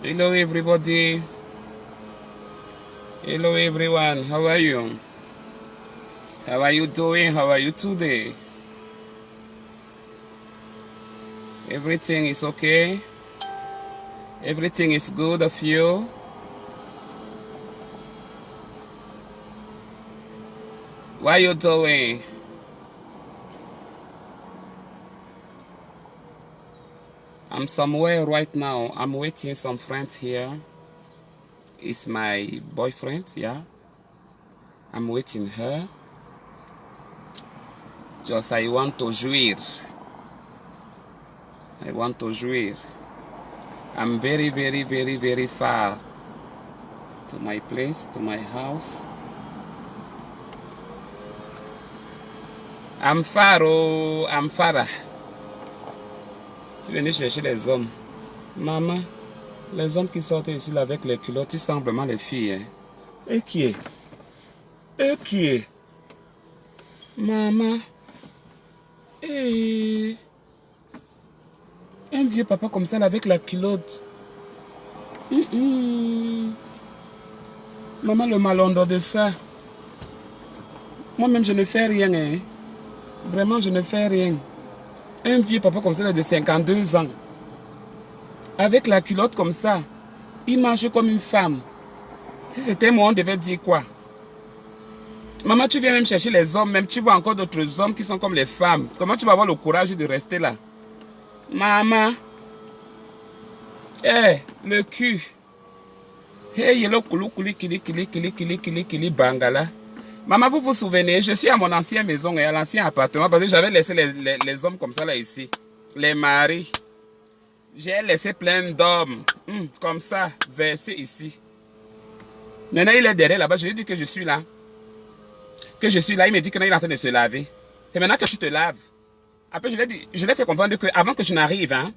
Hello everybody. Hello everyone. How are you? How are you doing? How are you today? Everything is okay? Everything is good of you? What are you doing? I'm somewhere right now. I'm waiting some friends here. It's my boyfriend, yeah. I'm waiting her. Just I want to jouir. I want to jouir. I'm very far to my place, to my house. I'm far, oh, I'm far. Tu venais chercher les hommes. Maman, les hommes qui sortent ici là, avec les culottes, tu sens vraiment les filles. Hein? Et qui est? Et qui est? Maman. Et... un vieux papa comme ça là, avec la culotte. Maman, le malondre de ça. Moi-même, je ne fais rien. Hein? Vraiment, je ne fais rien. Un vieux papa comme ça là, de 52 ans. Avec la culotte comme ça. Il marche comme une femme. Si c'était moi, on devait dire quoi? Maman, tu viens même chercher les hommes, même tu vois encore d'autres hommes qui sont comme les femmes. Comment tu vas avoir le courage de rester là? Maman. Eh, le cul. Hey, yellow koulou kouli kili bangala. Maman, vous vous souvenez, je suis à mon ancienne maison et à l'ancien appartement parce que j'avais laissé les hommes comme ça là ici. Les maris. J'ai laissé plein d'hommes comme ça, versés ici. Maintenant, il est derrière là-bas. Je lui ai dit que je suis là. Que je suis là. Il me dit qu'il est en train de se laver. C'est maintenant que tu te laves. Après, je lui ai fait comprendre que avant que je n'arrive, hein,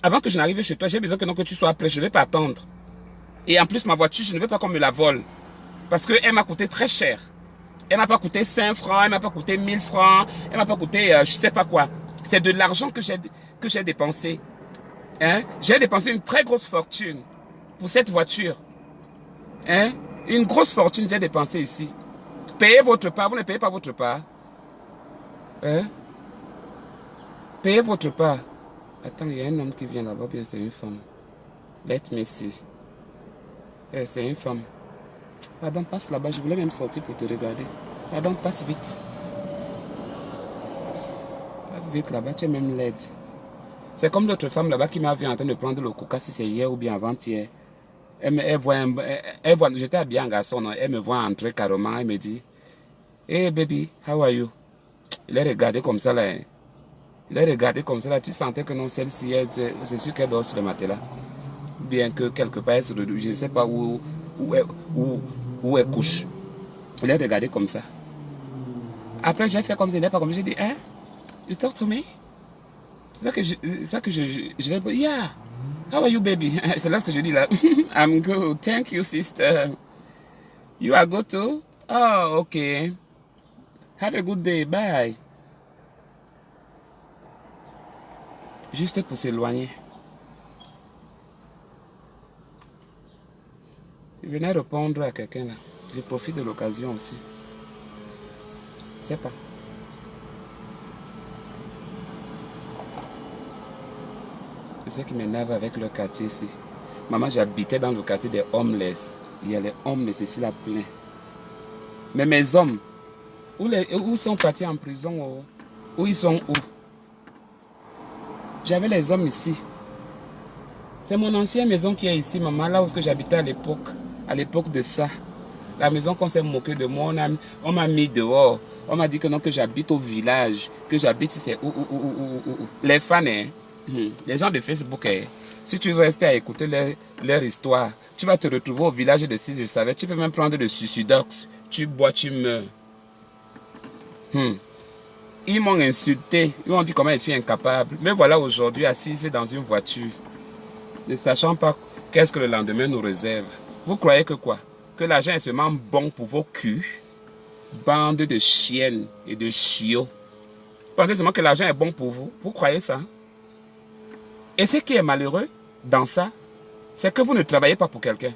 avant que je n'arrive chez toi, j'ai besoin que tu sois prêt. Je ne vais pas attendre. Et en plus, ma voiture, je ne veux pas qu'on me la vole. Parce qu'elle m'a coûté très cher. Elle m'a pas coûté 5 francs, elle m'a pas coûté 1000 francs, elle m'a pas coûté je sais pas quoi. C'est de l'argent que j'ai dépensé. Hein? J'ai dépensé une très grosse fortune pour cette voiture. Hein? Une grosse fortune j'ai dépensé ici. Payez votre part, vous ne payez pas votre part. Hein? Payez votre part. Attends, il y a un homme qui vient là-bas, bien c'est une femme. Let me see. C'est une femme. Pardon, passe là-bas, je voulais même sortir pour te regarder. Pardon, passe vite. Passe vite là-bas, tu es même laide. C'est comme l'autre femme là-bas qui m'a vu en train de prendre le coca, si c'est hier ou bien avant-hier. Elle voit, j'étais habillé en garçon, non? Elle me voit entrer carrément, elle me dit, hey baby, how are you? Il est regardé comme ça là. Hein. Il est regardé comme ça là, tu sentais que non, celle-ci, c'est sûr qu'elle dort sur le matelas. Bien que quelque part, je ne sais pas où elle couche. Il est regardé comme ça. Après, j'ai fait comme ça, il n'est pas comme ça. J'ai dit, hein? You talk to me? C'est ça que je l'ai dit, yeah. How are you, baby? C'est là ce que je dis là. I'm good. Thank you, sister. You are good too? Oh, okay. Have a good day. Bye. Juste pour s'éloigner. Il venait répondre à quelqu'un là. Je profite de l'occasion aussi. Je sais pas. C'est ce qui m'énerve avec le quartier ici. Maman, j'habitais dans le quartier des homeless. Il y a les homeless ici là plein. Mais mes hommes, où sont partis en prison? Où ils sont où? J'avais les hommes ici. C'est mon ancienne maison qui est ici, maman, là où j'habitais à l'époque de ça. La maison qu'on s'est moqué de moi, on m'a mis dehors. On m'a dit que non, que j'habite au village, que j'habite ici, c'est où. Les fans, hein, les gens de Facebook, hein, si tu restes à écouter leur histoire, tu vas te retrouver au village de 6, je savais, tu peux même prendre le suicidox, tu bois, tu meurs. Ils m'ont insulté, ils m'ont dit comment je suis incapable. Mais voilà aujourd'hui assise dans une voiture, ne sachant pas qu'est-ce que le lendemain nous réserve. Vous croyez que quoi? Que l'argent est seulement bon pour vos culs? Bande de chiennes et de chiots. Pensez seulement que l'argent est bon pour vous? Vous croyez ça? Et ce qui est malheureux dans ça, c'est que vous ne travaillez pas pour quelqu'un.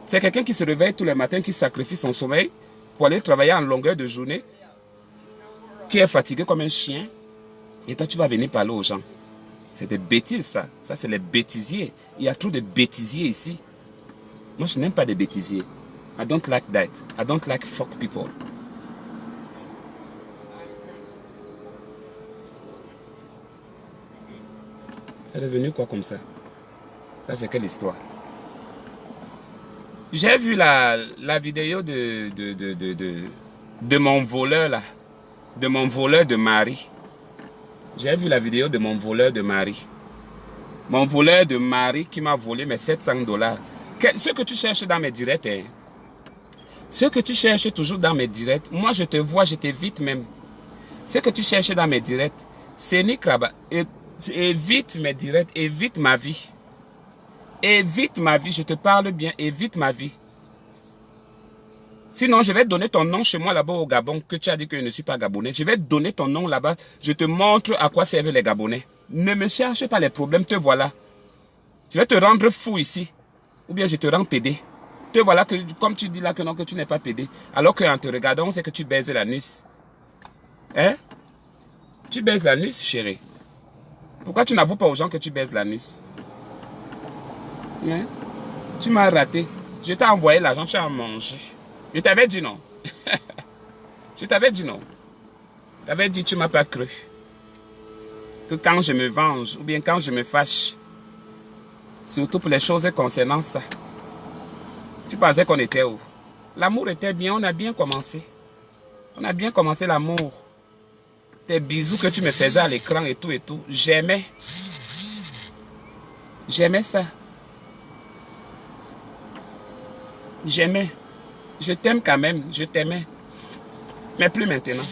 C'est quelqu'un qui se réveille tous les matins, qui sacrifie son sommeil pour aller travailler en longueur de journée, qui est fatigué comme un chien, et toi tu vas venir parler aux gens. C'est des bêtises ça. Ça c'est les bêtisiers. Il y a trop de bêtisiers ici. Moi je n'aime pas des bêtisiers. I don't like that. I don't like fuck people. C'est devenu quoi comme ça? Ça c'est quelle histoire? J'ai vu la vidéo de mon voleur là. De mon voleur de mari. J'ai vu la vidéo de mon voleur de mari. Mon voleur de mari qui m'a volé mes $700. Ce que tu cherches dans mes directs, hein? Ce que tu cherches toujours dans mes directs, moi je te vois, je t'évite même. Ce que tu cherches dans mes directs, c'est Nick Rabat. Évite mes directs, évite ma vie. Évite ma vie, je te parle bien, évite ma vie. Sinon, je vais te donner ton nom chez moi là-bas au Gabon, que tu as dit que je ne suis pas Gabonais. Je vais te donner ton nom là-bas, je te montre à quoi servent les Gabonais. Ne me cherche pas les problèmes, te voilà. Je vais te rendre fou ici. Ou bien je te rends pédé. Te voilà que, comme tu dis là que non, que tu n'es pas pédé. Alors qu'en te regardant, on sait que tu baises l'anus. Hein? Tu baises l'anus, chérie. Pourquoi tu n'avoues pas aux gens que tu baises l'anus? Hein? Tu m'as raté. Je t'ai envoyé l'argent, tu as mangé. Je t'avais dit non. Je t'avais dit non. Tu avais dit tu ne m'as pas cru. Que quand je me venge, ou bien quand je me fâche, surtout pour les choses concernant ça, tu pensais qu'on était où? L'amour était bien, on a bien commencé. On a bien commencé l'amour. Tes bisous que tu me faisais à l'écran et tout, j'aimais. J'aimais ça. J'aimais. Je t'aime quand même, je t'aimais. Mais plus maintenant.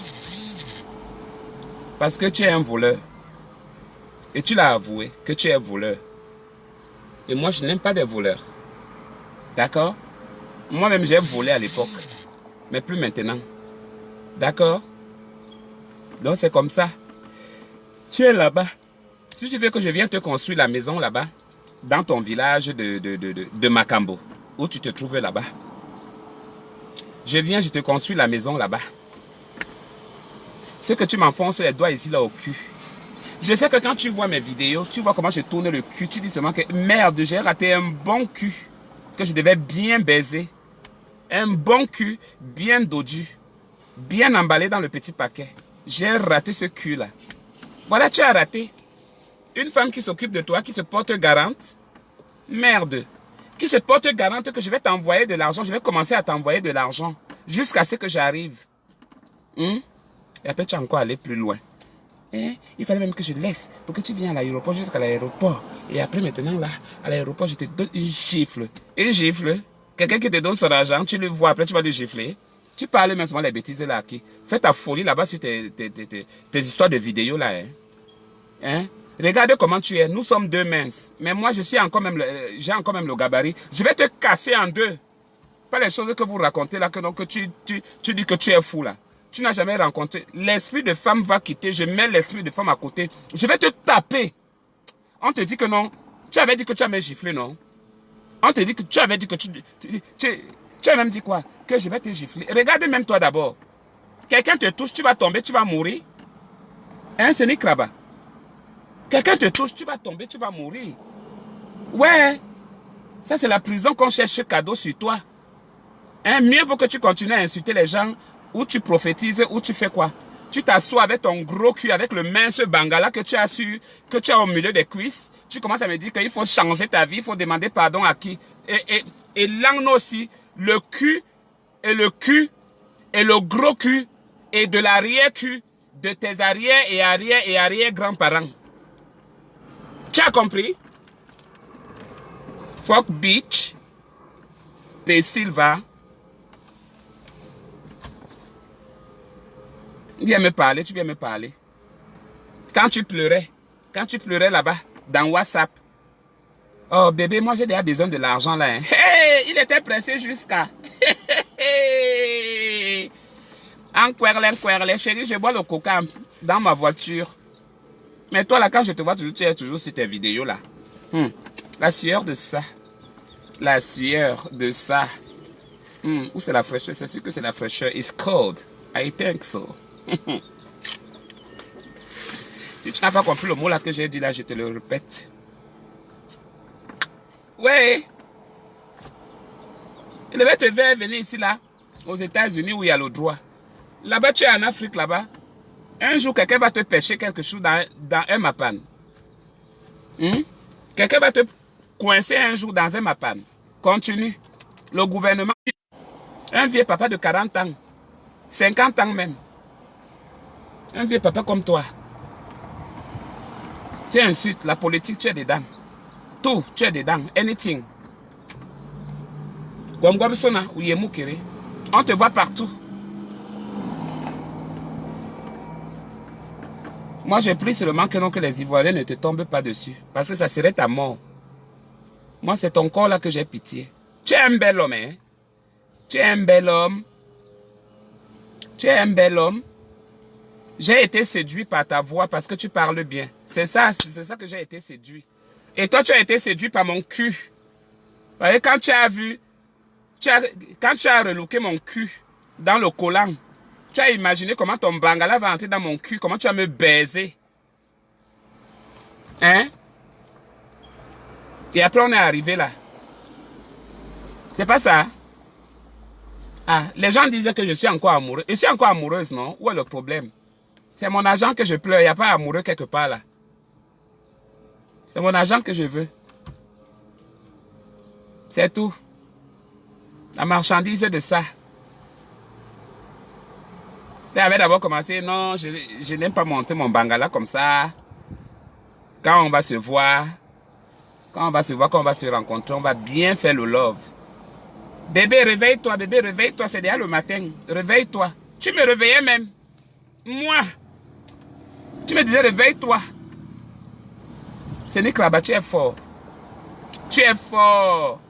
Parce que tu es un voleur. Et tu l'as avoué que tu es voleur. Et moi, je n'aime pas des voleurs. D'accord? Moi-même, j'ai volé à l'époque. Mais plus maintenant. D'accord? Donc, c'est comme ça. Tu es là-bas. Si tu veux que je vienne te construire la maison là-bas, dans ton village de Macambo, où tu te trouves là-bas, je viens, je te construis la maison là-bas. Ce que tu m'enfonces les doigts ici, là, au cul. Je sais que quand tu vois mes vidéos, tu vois comment je tourne le cul. Tu dis seulement que merde, j'ai raté un bon cul que je devais bien baiser. Un bon cul bien dodu, bien emballé dans le petit paquet. J'ai raté ce cul-là. Voilà, tu as raté. Une femme qui s'occupe de toi, qui se porte garante. Merde. Qui se porte garante que je vais t'envoyer de l'argent. Je vais commencer à t'envoyer de l'argent jusqu'à ce que j'arrive. Et après, tu vas encore aller plus loin. Il fallait même que je laisse pour que tu viennes à l'aéroport jusqu'à l'aéroport. Et après, maintenant, là, à l'aéroport, je te donne une gifle. Une gifle. Quelqu'un qui te donne son argent, tu le vois, après, tu vas le gifler. Tu parles même souvent les bêtises là. Fais ta folie là-bas sur tes histoires de vidéos là. Hein? Regarde comment tu es. Nous sommes deux minces. Mais moi, j'ai encore même le gabarit. Je vais te casser en deux. Pas les choses que vous racontez là, que tu dis que tu es fou là. Tu n'as jamais rencontré. L'esprit de femme va quitter. Je mets l'esprit de femme à côté. Je vais te taper. On te dit que non. Tu avais dit que tu avais giflé, non? On te dit que tu avais dit que tu as même dit quoi? Que je vais te gifler. Regarde même toi d'abord. Quelqu'un te touche, tu vas tomber, tu vas mourir. Hein, c'est Nick Rabat. Quelqu'un te touche, tu vas tomber, tu vas mourir. Ouais. Ça, c'est la prison qu'on cherche cadeau sur toi. Hein, mieux vaut que tu continues à insulter les gens, ou tu prophétises, ou tu fais quoi? Tu t'assois avec ton gros cul, avec le mince bangala que tu as au milieu des cuisses. Tu commences à me dire qu'il faut changer ta vie, il faut demander pardon à qui? Et l'angle aussi, le cul, et le gros cul, et de l'arrière-cul de tes arrière grands-parents. Tu as compris? Fuck bitch. P. Silva. Viens me parler, tu viens me parler. Quand tu pleurais là-bas, dans WhatsApp. Oh bébé, moi j'ai déjà besoin de l'argent là. Hein. Hey, il était pressé jusqu'à. Enquerle, chérie, je bois le coca dans ma voiture. Mais toi là, quand je te vois toujours, tu es toujours sur tes vidéos là. La sueur de ça. La sueur de ça. Ou c'est la fraîcheur? C'est sûr que c'est la fraîcheur. It's cold. I think so. Si tu n'as pas compris le mot là que j'ai dit là, je te le répète. Ouais. Il devait te faire venir ici là, aux États-Unis où il y a le droit. Là-bas, tu es en Afrique là-bas. Un jour, quelqu'un va te pêcher quelque chose dans un mapan. Quelqu'un va te coincer un jour dans un mapan. Continue. Le gouvernement, un vieux papa de 40 ans, 50 ans même. Un vieux papa comme toi. Tu insultes la politique, tu es dedans. Tout, tu es dedans. Anything. On te voit partout. Moi, j'ai pris seulement que non, que les Ivoiriens ne te tombent pas dessus. Parce que ça serait ta mort. Moi, c'est ton corps là que j'ai pitié. Tu es un bel homme, hein? Tu es un bel homme. Tu es un bel homme. J'ai été séduit par ta voix parce que tu parles bien. C'est ça que j'ai été séduit. Et toi, tu as été séduit par mon cul. Vous voyez, quand tu as vu, quand tu as relooké mon cul dans le collant, tu as imaginé comment ton bangala va entrer dans mon cul, comment tu vas me baiser. Hein? Et après, on est arrivé là. C'est pas ça? Ah, les gens disaient que je suis encore amoureux. Je suis encore amoureuse, non? Où est le problème? C'est mon argent que je pleure. Il n'y a pas amoureux quelque part là. C'est mon argent que je veux. C'est tout. La marchandise de ça. Elle avait d'abord commencé, non, je n'aime pas monter mon bangala comme ça. Quand on va se voir, quand on va se rencontrer, on va bien faire le love. Bébé, réveille-toi, c'est déjà le matin. Réveille-toi. Tu me réveillais même. Moi. Tu me disais, réveille-toi. Sénic Rabat, tu es fort. Tu es fort.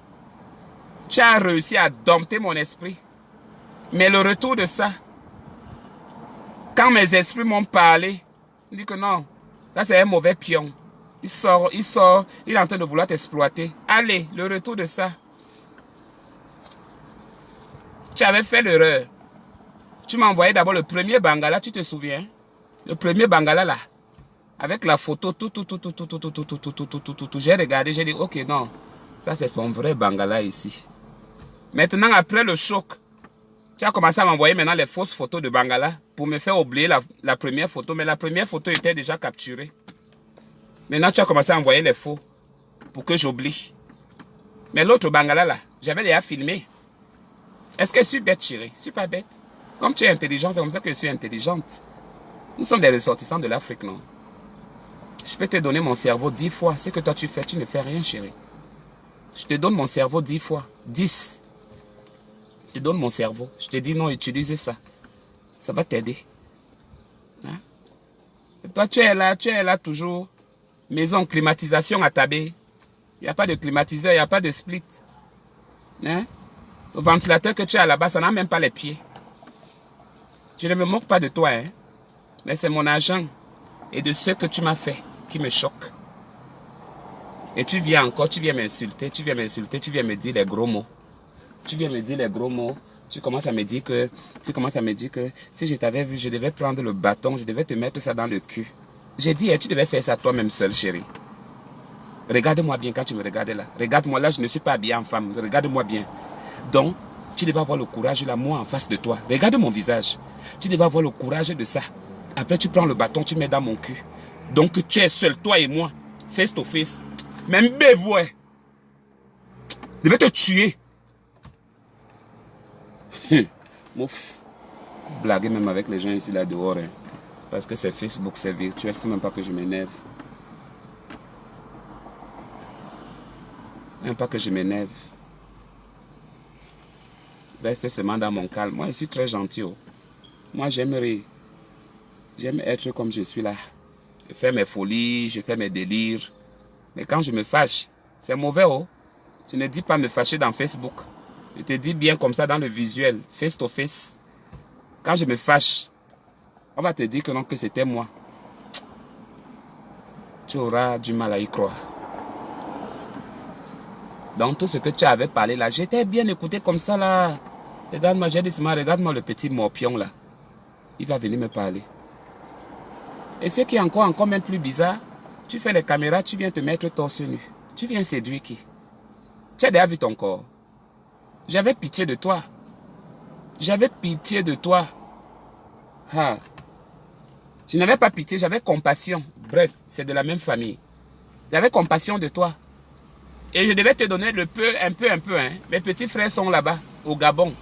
Tu as réussi à dompter mon esprit. Mais le retour de ça, quand mes esprits m'ont parlé, il dit que non, ça c'est un mauvais pion. Il sort, il est en train de vouloir t'exploiter. Allez, le retour de ça. Tu avais fait l'erreur. Tu m'as envoyé d'abord le premier bangala, tu te souviens? Le premier bangala là. Avec la photo, tout. J'ai regardé, j'ai dit, ok, non. Ça c'est son vrai bangala ici. Maintenant, après le choc, tu as commencé à m'envoyer maintenant les fausses photos de bangala pour me faire oublier la première photo. Mais la première photo était déjà capturée. Maintenant, tu as commencé à envoyer les faux pour que j'oublie. Mais l'autre bangala là, j'avais déjà filmé. Est-ce que je suis bête, chérie? Je suis pas bête. Comme tu es intelligente, c'est comme ça que je suis intelligente. Nous sommes des ressortissants de l'Afrique, non? Je peux te donner mon cerveau 10 fois. Ce que toi tu fais, tu ne fais rien, chérie. Je te donne mon cerveau 10 fois. 10. Je te donne mon cerveau. Je te dis non, utilise ça. Ça va t'aider. Hein? Et toi, tu es là toujours. Maison, climatisation à Tabé. Il n'y a pas de climatiseur, il n'y a pas de split. Hein? Le ventilateur que tu as là-bas, ça n'a même pas les pieds. Je ne me moque pas de toi, hein? Mais c'est mon argent et de ce que tu m'as fait qui me choque. Et tu viens encore, tu viens m'insulter, tu viens me dire les gros mots. Tu viens me dire les gros mots. Tu commences à me dire que si je t'avais vu, je devais prendre le bâton, je devais te mettre ça dans le cul. J'ai dit, tu devais faire ça toi-même seul, chérie. Regarde-moi bien quand tu me regardes là. Regarde-moi là, je ne suis pas habillée en femme. Regarde-moi bien. Donc, tu devais avoir le courage là, moi en face de toi. Regarde mon visage. Tu devais avoir le courage de ça. Après, tu prends le bâton, tu mets dans mon cul. Donc, tu es seul, toi et moi, face to face. Même bévoué. Je vais te tuer. Mouf. Blaguer même avec les gens ici là dehors. Hein. Parce que c'est Facebook, c'est virtuel. Il ne faut même pas que je m'énerve. Même pas que je m'énerve. Reste seulement dans mon calme. Moi, je suis très gentil. Oh. Moi, j'aime rire. J'aime être comme je suis là. Je fais mes folies, je fais mes délires. Mais quand je me fâche, c'est mauvais. Oh. Tu ne dis pas me fâcher dans Facebook. Je te dis bien comme ça dans le visuel, face to face. Quand je me fâche, on va te dire que non, que c'était moi. Tu auras du mal à y croire. Donc tout ce que tu avais parlé là, j'étais bien écouté comme ça là. Regarde-moi, j'ai dit, regarde-moi le petit morpion là. Il va venir me parler. Et ce qui est encore même plus bizarre, tu fais les caméras, tu viens te mettre torse nu. Tu viens séduire qui? Tu as déjà vu ton corps. J'avais pitié de toi. J'avais pitié de toi. Ah. Je n'avais pas pitié, j'avais compassion. Bref, c'est de la même famille. J'avais compassion de toi. Et je devais te donner le peu, un peu. Hein. Mes petits frères sont là-bas, au Gabon.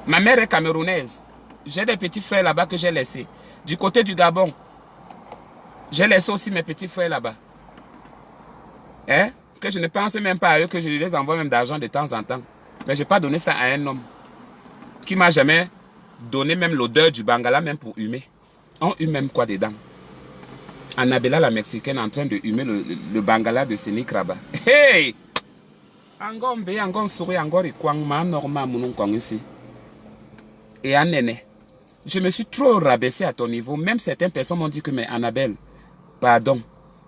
Ma mère est camerounaise. J'ai des petits frères là-bas que j'ai laissés. Du côté du Gabon, j'ai laissé aussi mes petits frères là-bas. Hein? Que je ne pense même pas à eux, que je les envoie même d'argent de temps en temps. Mais je n'ai pas donné ça à un homme qui m'a jamais donné même l'odeur du Bangala, même pour humer. On hume même quoi dedans? Annabella la Mexicaine en train de humer le Bangala de Sénic Raba. Hey! Angombe, Angon souris, Angori Kwang, ma norma, mon Kwang ici. Et à Néné. Je me suis trop rabaissé à ton niveau. Même certaines personnes m'ont dit que, mais Annabelle, pardon,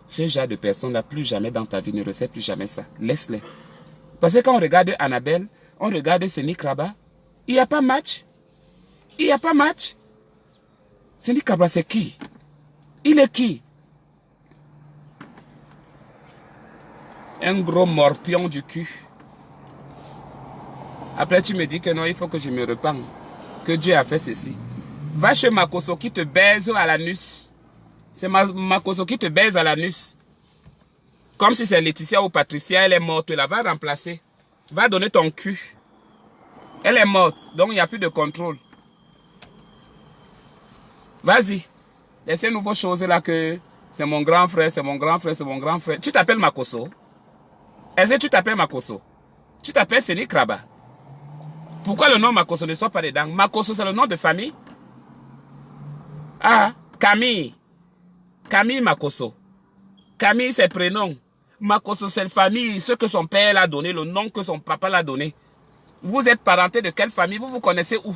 ce genre de personnes-là, plus jamais dans ta vie, ne refais plus jamais ça. Laisse-les. Parce que quand on regarde Annabelle, on regarde Sénic Raba, il n'y a pas match. Il n'y a pas match. Sénic Raba, c'est qui? Il est qui? Un gros morpion du cul. Après, tu me dis que non, il faut que je me repente. Que Dieu a fait ceci. Va chez Makoso qui te baise à l'anus. C'est Makoso qui te baise à l'anus. Comme si c'est Laetitia ou Patricia, elle est morte. Tu la vas remplacer. Va donner ton cul. Elle est morte, donc il n'y a plus de contrôle. Vas-y. Et ces nouvelles choses là que c'est mon grand frère, c'est mon grand frère, c'est mon grand frère. Tu t'appelles Makoso? Est-ce que tu t'appelles Makoso? Tu t'appelles Sénic Raba. Pourquoi le nom Makoso ne soit pas dedans? Makoso, c'est le nom de famille? Ah, Camille. Camille Makoso. Camille, c'est prénom. Makoso, c'est la famille, ce que son père l'a donné, le nom que son papa l'a donné. Vous êtes parenté de quelle famille? Vous vous connaissez où?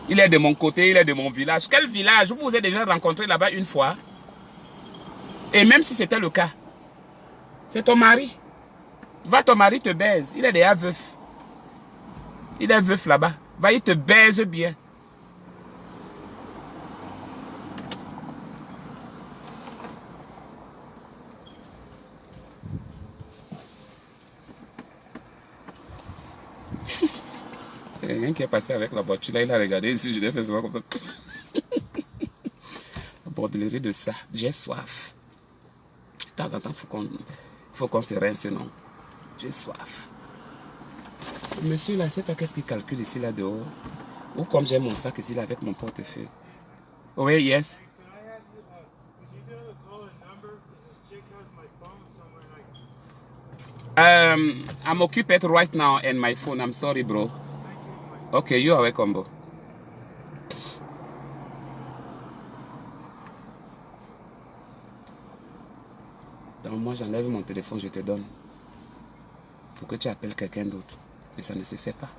Il est de mon côté, il est de mon village. Quel village? Vous vous êtes déjà rencontré là-bas une fois? Et même si c'était le cas, c'est ton mari. Va, ton mari te baise. Il est déjà veuf. Il est veuf là-bas. Va, il te baise bien. C'est quelqu'un qui est passé avec la voiture. Là, il a regardé ici. Je l'ai fait souvent comme ça. La bordellerie de ça. J'ai soif. De temps en temps, faut qu'on se rince, non? J'ai soif. Monsieur, là, c'est pas qu'est-ce qu'il calcule ici, là, dehors? Ou comme j'ai mon sac ici, là, avec mon portefeuille. Oui, yes. I'm occupied right now in my phone. I'm sorry, bro. Okay, you are welcome, bro. Donc moi, j'enlève mon téléphone, je te donne. Faut que tu appelles quelqu'un d'autre. Mais ça ne se fait pas.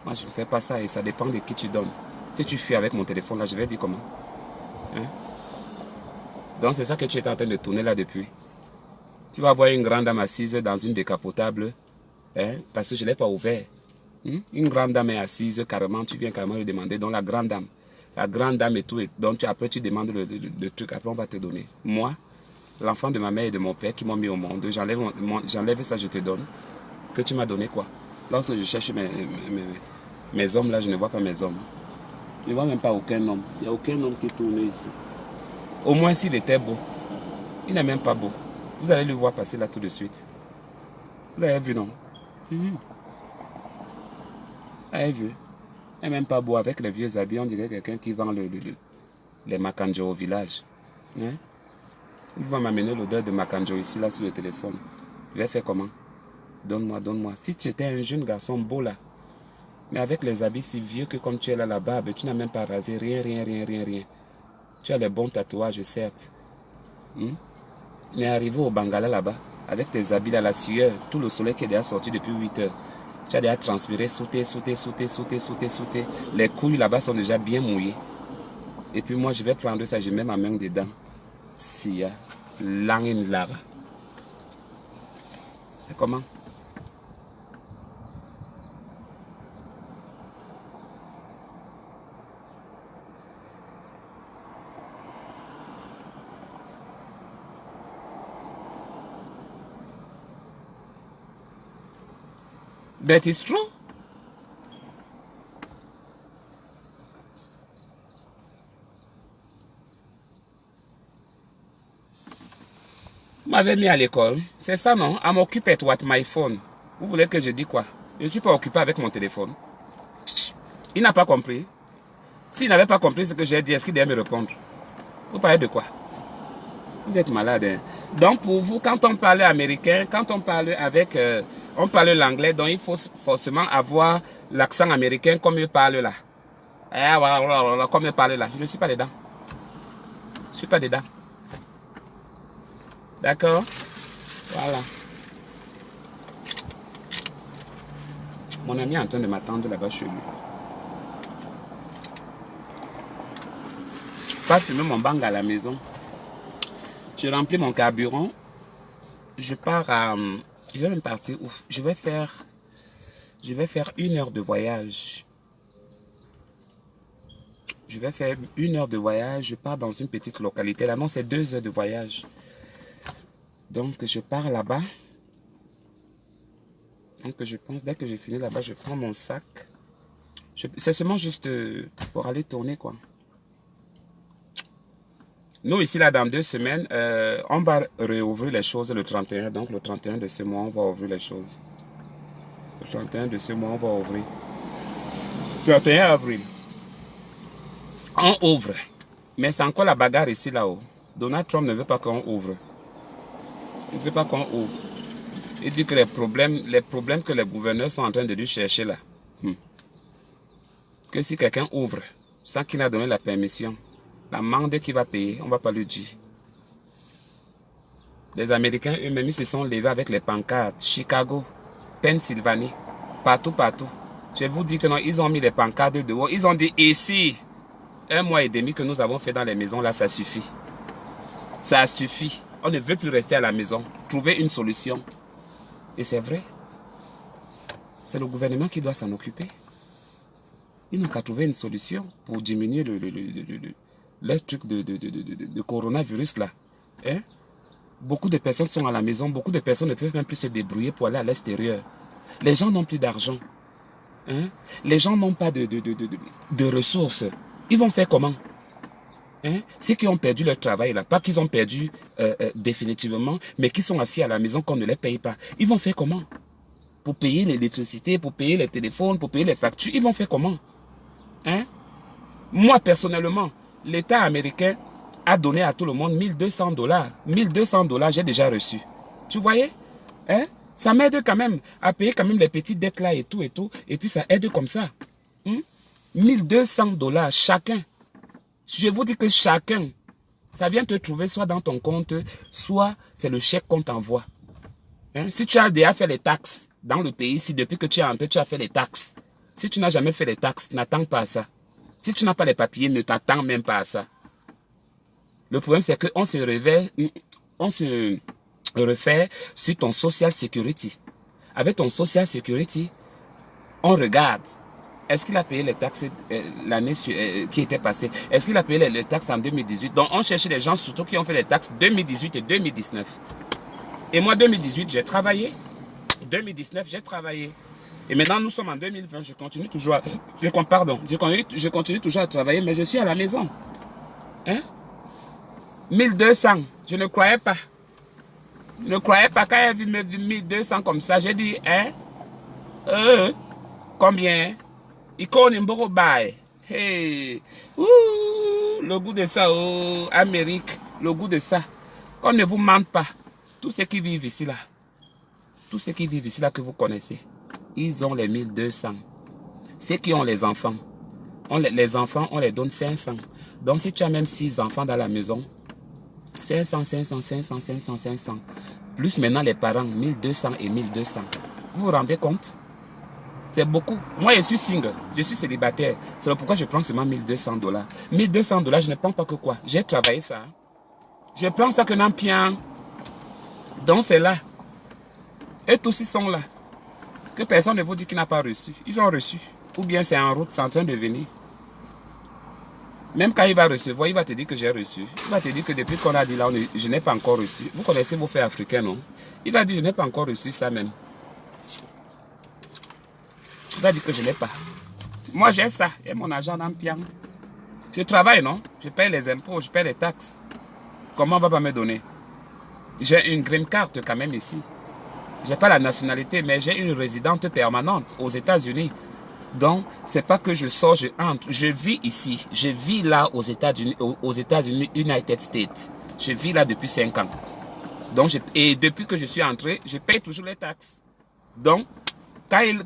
Moi, je ne fais pas ça et ça dépend de qui tu donnes. Si tu fuis avec mon téléphone, là, je vais dire comment. Hein? Donc, c'est ça que tu es en train de tourner là depuis. Tu vas voir une grande dame assise dans une décapotable. Hein? Parce que je ne l'ai pas ouvert. Une grande dame est assise carrément. Tu viens carrément lui demander. Donc, la grande dame et tout. Donc, après, tu demandes le truc. Après, on va te donner. Moi, l'enfant de ma mère et de mon père qui m'ont mis au monde, j'enlève ça, je te donne. Que tu m'as donné quoi? Lorsque je cherche mes hommes là, je ne vois pas mes hommes. Je ne vois même pas aucun homme. Il n'y a aucun homme qui tourne ici. Au moins s'il était beau. Il n'est même pas beau. Vous allez le voir passer là tout de suite. Vous avez vu, non? Vous avez vu? Il n'est même pas beau avec les vieux habits. On dirait quelqu'un qui vend les makanjo au village. Hein? Il va m'amener l'odeur de makanjo ici là sur le téléphone. Je vais faire comment? Donne-moi, donne-moi. Si tu étais un jeune garçon beau là, mais avec les habits si vieux que comme tu es là, la barbe, tu n'as même pas rasé, rien. Tu as les bons tatouages, certes. Mais arrivé au Bangala là-bas, avec tes habits là, la sueur, tout le soleil qui est déjà sorti depuis 8 heures, tu as déjà transpiré, sauté. Les couilles là-bas sont déjà bien mouillées. Et puis moi, je vais prendre ça, je mets ma main dedans. Sia, langin lara. Comment? But it's true. Vous m'avez mis à l'école. C'est ça, non? I'm occupied with my phone. Vous voulez que je dise quoi? Je ne suis pas occupé avec mon téléphone. Il n'a pas compris. S'il n'avait pas compris ce que j'ai dit, est-ce qu'il devait me répondre? Vous parlez de quoi? Vous êtes malade, hein? Donc pour vous, quand on parle américain, quand on parle avec... on parle l'anglais, donc il faut forcément avoir l'accent américain comme il parle là. Comme il parle là. Je ne suis pas dedans. Je ne suis pas dedans. D'accord? Voilà. Mon ami est en train de m'attendre là-bas chez lui. Pas fumer mon bang à la maison. Je remplis mon carburant. Je pars à... Je vais même partir. Ouf, je vais faire 1 heure de voyage. Je vais faire 1 heure de voyage. Je pars dans une petite localité. Là, non, c'est 2 heures de voyage. Donc, je pars là-bas. Donc, je pense, dès que j'ai fini là-bas, je prends mon sac. C'est seulement juste pour aller tourner, quoi. Nous, ici, là, dans 2 semaines, on va réouvrir les choses le 31. Donc, le 31 de ce mois, on va ouvrir les choses. Le 31 de ce mois, on va ouvrir. 31 avril. On ouvre. Mais c'est encore la bagarre ici, là-haut. Donald Trump ne veut pas qu'on ouvre. Il ne veut pas qu'on ouvre. Il dit que les problèmes que les gouverneurs sont en train de lui chercher, là. Que si quelqu'un ouvre, sans qu'il a donné la permission, l'amende qu'il va payer, on ne va pas le dire. Les Américains eux-mêmes, ils se sont levés avec les pancartes. Chicago, Pennsylvanie, partout, partout. Je vous dis que non, ils ont mis les pancartes dehors. Ils ont dit ici, 1 mois et demi que nous avons fait dans les maisons, là, ça suffit. Ça suffit. On ne veut plus rester à la maison. Trouver une solution. Et c'est vrai. C'est le gouvernement qui doit s'en occuper. Ils n'ont qu'à trouver une solution pour diminuer le truc de coronavirus là. Hein? Beaucoup de personnes sont à la maison, beaucoup de personnes ne peuvent même plus se débrouiller pour aller à l'extérieur. Les gens n'ont plus d'argent. Hein? Les gens n'ont pas de ressources. Ils vont faire comment? Hein? Ceux qui ont perdu leur travail là, pas qu'ils ont perdu définitivement, mais qui sont assis à la maison qu'on ne les paye pas. Ils vont faire comment? Pour payer l'électricité, pour payer les téléphones, pour payer les factures, ils vont faire comment? Hein? Moi, personnellement, l'État américain a donné à tout le monde 1200 $. 1200 $, j'ai déjà reçu. Tu voyais? Hein? Ça m'aide quand même à payer quand même les petites dettes là et tout. Et puis ça aide comme ça. 1200 $ chacun. Je vous dis que chacun, ça vient te trouver soit dans ton compte, soit c'est le chèque qu'on t'envoie. Hein? Si tu as déjà fait les taxes dans le pays, si depuis que tu es entré, tu as fait les taxes. Si tu n'as jamais fait les taxes, n'attends pas à ça. Si tu n'as pas les papiers, ne t'attends même pas à ça. Le problème, c'est qu'on se réveille, on se refait sur ton Social Security. Avec ton Social Security, on regarde. Est-ce qu'il a payé les taxes l'année qui était passée? Est-ce qu'il a payé les taxes en 2018? Donc, on cherchait les gens surtout qui ont fait les taxes 2018 et 2019. Et moi, 2018, j'ai travaillé. 2019, j'ai travaillé. Et maintenant, nous sommes en 2020. Je continue toujours je continue toujours à travailler, mais je suis à la maison. Hein? 1200. Je ne croyais pas. Je ne croyais pas quand il a vu 1200 comme ça. J'ai dit, hein? Combien? Il connaît un peu bail. Hey! Le goût de ça, oh, Amérique. Le goût de ça. Qu'on ne vous mente pas. Tous ceux qui vivent ici, là. Tous ceux qui vivent ici, là, que vous connaissez. Ils ont les 1200. Ceux qui ont les enfants. Les enfants, on les donne 500. Donc, si tu as même 6 enfants dans la maison, 500. Plus maintenant les parents, 1200 et 1200. Vous vous rendez compte? C'est beaucoup. Moi, je suis single. Je suis célibataire. C'est pourquoi je prends seulement 1200 $. 1200 $, je ne prends pas que quoi. J'ai travaillé ça. Je prends ça que non bien. Donc, c'est là. Et tous ils sont là. Que personne ne vous dit qu'il n'a pas reçu. Ils ont reçu. Ou bien c'est en route, c'est en train de venir. Même quand il va recevoir, il va te dire que j'ai reçu. Il va te dire que depuis qu'on a dit là, je n'ai pas encore reçu. Vous connaissez vos faits africains, non? Il va dire, je n'ai pas encore reçu ça même. Il va dire que je n'ai pas. Moi, j'ai ça. Et mon argent dans le pian. Je travaille, non? Je paye les impôts, je paye les taxes. Comment on va pas me donner? J'ai une green card quand même ici. Je n'ai pas la nationalité, mais j'ai une résidente permanente aux États-Unis. Donc, c'est pas que je sors, je entre. Je vis ici. Je vis là aux États-Unis, United States. Je vis là depuis 5 ans. Donc, et depuis que je suis entré, je paye toujours les taxes. Donc,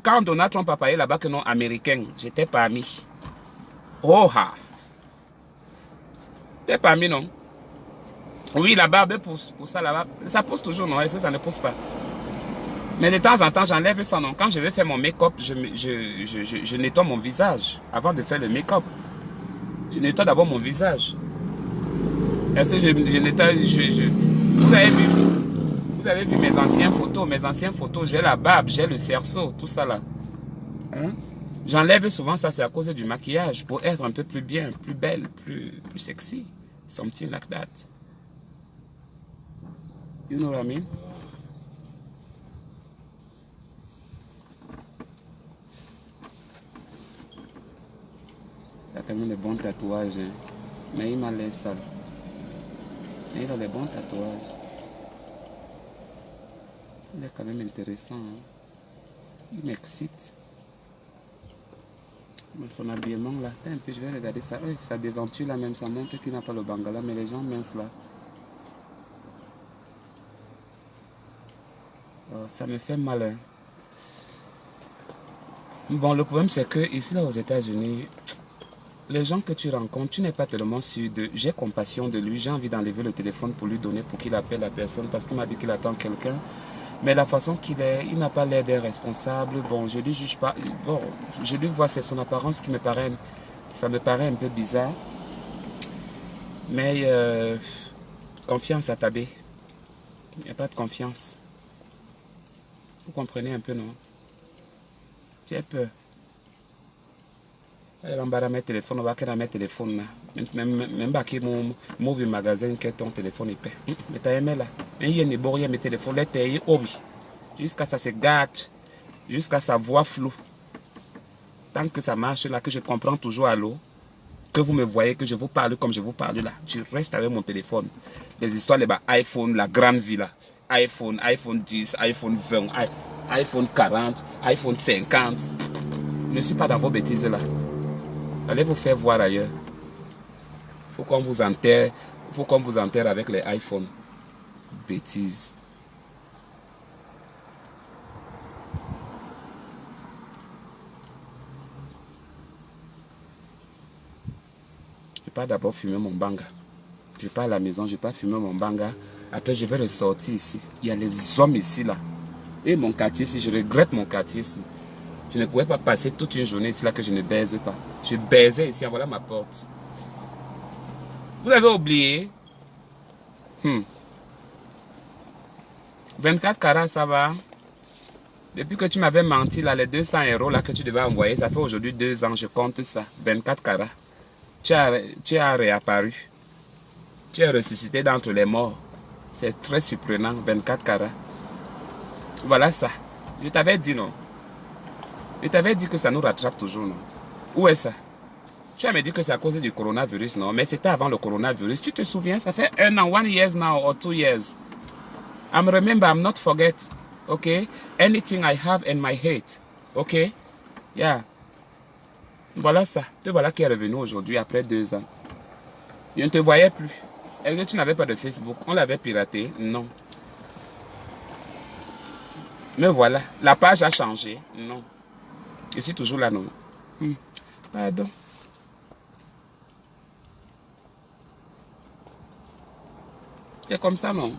quand Donald Trump a parlé là-bas que non américain, j'étais parmi. Oh ha! T'es parmi, non? Oui, la barbe pousse. Pour ça, là-bas. Ça pousse toujours, non? Est-ce que ça ne pousse pas? Mais de temps en temps, j'enlève ça, non? Quand je vais faire mon make-up, je nettoie mon visage avant de faire le make-up. Je nettoie d'abord mon visage. Est-ce que je nettoie... Vous avez vu mes anciennes photos? Mes anciennes photos, j'ai la barbe, j'ai le cerceau, tout ça là. Hein? J'enlève souvent ça, c'est à cause du maquillage, pour être un peu plus bien, plus belle, plus sexy. Something like that. You know what I mean? Il a tellement de bons tatouages, hein. Mais il m'a l'air sale. Mais il a des bons tatouages. Il est quand même intéressant, hein. Il m'excite. Mais son habillement là, un peu, je vais regarder ça. Sa devanture là même, ça montre qu'il n'a pas le bangala, mais les gens minces là. Oh, ça me fait mal, hein. Bon, le problème c'est que ici là aux États-Unis, les gens que tu rencontres, tu n'es pas tellement sûr de... J'ai compassion de lui, j'ai envie d'enlever le téléphone pour lui donner, pour qu'il appelle la personne, parce qu'il m'a dit qu'il attend quelqu'un. Mais la façon qu'il est, il n'a pas l'air d'être responsable. Bon, je lui juge pas. Bon, je lui vois, c'est son apparence qui me paraît... Ça me paraît un peu bizarre. Mais confiance à Tabé. Il n'y a pas de confiance. Vous comprenez un peu, non? Tu as peur. Elle va mettre téléphone, on va qu'elle mettre téléphone là. Même pas qu'il m'ouvre le magasin que ton téléphone est paix. Mais t'as aimé là. Il y a une borrière, mes téléphones, là, t'es oh oui. Jusqu'à ça se gâte. Jusqu'à sa voix floue. Tant que ça marche là, que je comprends toujours à l'eau, que vous me voyez, que je vous parle comme je vous parle là, je reste avec mon téléphone. Les histoires, les iPhone, la grande vie là. iPhone 10, iPhone 20, iPhone 40, iPhone 50. Je ne suis pas dans vos bêtises là. Allez vous faire voir ailleurs. Il faut qu'on vous enterre. Il faut qu'on vous enterre avec les iPhones. Bêtises. Je pars d'abord fumer mon banga. Je pars à la maison, je pars fumer mon banga. Après, je vais ressortir ici. Il y a les hommes ici là. Et mon quartier ici, je regrette mon quartier ici. Je ne pouvais pas passer toute une journée ici là que je ne baise pas. Je baisais ici, voilà ma porte. Vous avez oublié? 24 carats, ça va? Depuis que tu m'avais menti là, les 200 € là que tu devais envoyer, ça fait aujourd'hui 2 ans, je compte ça. 24 carats. Tu as réapparu. Tu es ressuscité d'entre les morts. C'est très surprenant, 24 carats. Voilà ça. Je t'avais dit non. Je t'avais dit que ça nous rattrape toujours, non? Où est ça? Tu as me dit que c'est à cause du coronavirus, non? Mais c'était avant le coronavirus. Tu te souviens? Ça fait 1 an, 1 year now, or 2 years. I'm remember, I'm not forget. Okay? Anything I have in my head. Okay? Yeah. Voilà ça. Te voilà qui est revenu aujourd'hui après 2 ans. Je ne te voyais plus. Est-ce que tu n'avais pas de Facebook? On l'avait piraté? Non. Mais voilà. La page a changé? Non. Je suis toujours là, non? Pardon. C'est comme ça, non?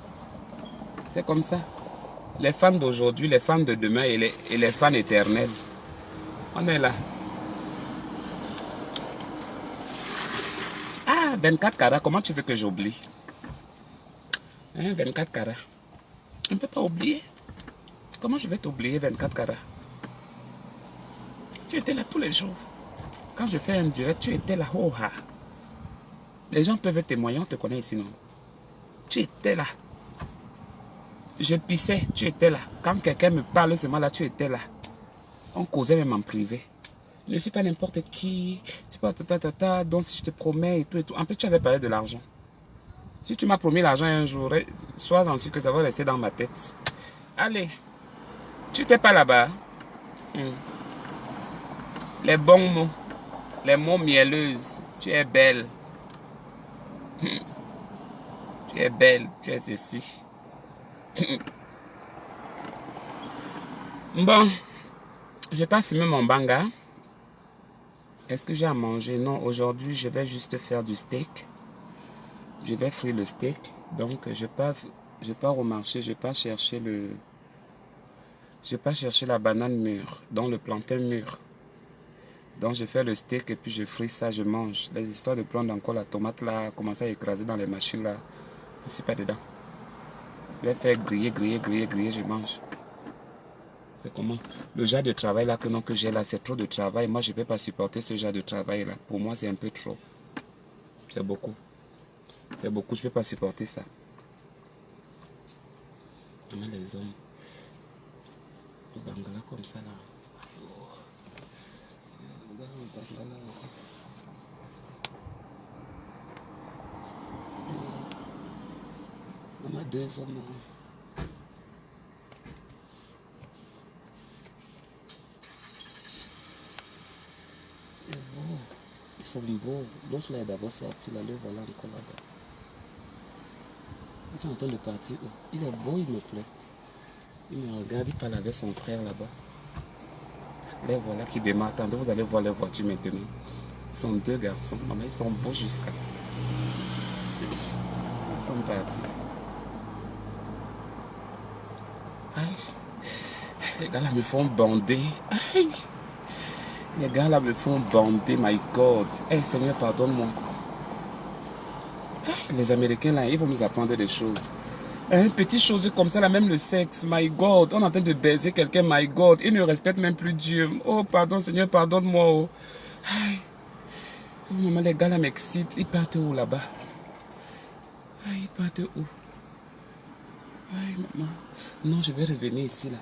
C'est comme ça. Les fans d'aujourd'hui, les fans de demain et les fans éternels. On est là. Ah, 24 carats, comment tu veux que j'oublie? Hein, 24 carats. On ne peut pas oublier. Comment je vais t'oublier 24 carats? Tu étais là tous les jours. Quand je fais un direct, tu étais là. Oh, ah. Les gens peuvent témoigner, on te connaît ici, non? Tu étais là. Je pissais, tu étais là. Quand quelqu'un me parle seulement là, tu étais là. On causait même en privé. Je ne suis pas n'importe qui. C'est pas ta. Donc si je te promets et tout et tout. En plus, tu avais parlé de l'argent. Si tu m'as promis l'argent un jour, sois en sûr que ça va rester dans ma tête. Allez. Tu n'étais pas là-bas. Les bons mots. Les mots mielleuses. Tu es belle. Tu es belle. Tu es ceci. Bon. Je vais pas fumer mon banga. Est-ce que j'ai à manger? Non, aujourd'hui, je vais juste faire du steak. Je vais frire le steak. Donc, je pars au marché. Je pars chercher la banane mûre. Donc, le plantain mûr. Donc, je fais le steak et puis je fris ça, je mange. Les histoires de prendre encore la tomate là, commencer à écraser dans les machines là. Je ne suis pas dedans. Je vais faire griller, je mange. C'est comment? Le genre de travail là que j'ai là, c'est trop de travail. Moi, je ne peux pas supporter ce genre de travail là. Pour moi, c'est un peu trop. C'est beaucoup. C'est beaucoup, je ne peux pas supporter ça. Comment les hommes? Le bangala comme ça là. Regarde le bangala. On a 2 hommes. Ils sont beaux. L'autre là est d'abord sorti là, le voilà encore là-bas. Ils sont en train de partir. Oh, il est beau, il me plaît. Il me regarde, il parle avec son frère là-bas. Les voilà qui démarrent. Attendez, vous allez voir les voitures maintenant. Ils sont 2 garçons. Maman, ils sont beaux jusqu'à. Ils sont partis. Aïe. Les gars là me font bander. Aïe. Les gars là me font bander, my God. Hey, Seigneur, pardonne-moi. Les Américains là, ils vont nous apprendre des choses. Petite chose comme ça, là, même le sexe, my God. On est en train de baiser quelqu'un, my God. Ils ne respectent même plus Dieu. Oh, pardon, Seigneur, pardonne-moi. Oh. Oh, maman, les gars là m'excitent. Ils partent où là-bas? Ils partent où? Aïe, maman. Non, je vais revenir ici là.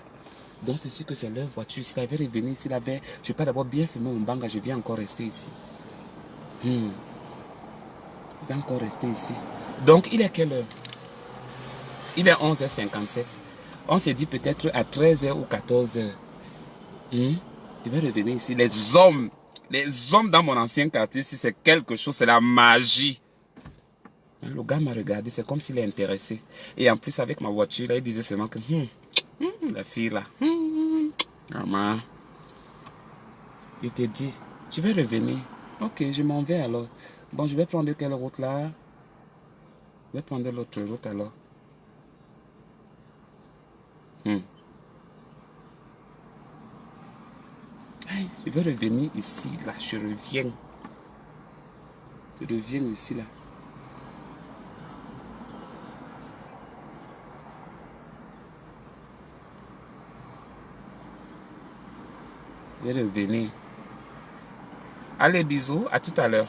Donc c'est sûr que c'est leur voiture. Si elle veut revenir ici là, je ne vais pas d'abord bien fumer mon banga. Je viens encore rester ici. Je vais encore rester ici. Donc il est quelle heure? Il est 11h57. On s'est dit peut-être à 13h ou 14h. Je vais revenir ici. Les hommes dans mon ancien quartier, si c'est quelque chose, c'est la magie. Le gars m'a regardé, c'est comme s'il est intéressé. Et en plus, avec ma voiture, là, il disait seulement que la fille là, maman, il te dit, je vais revenir. Ok, je m'en vais alors. Bon, je vais prendre quelle route là? Je vais prendre l'autre route alors. Je vais revenir ici là, je reviens. Je reviens ici là. Je vais revenir. Allez, bisous, à tout à l'heure.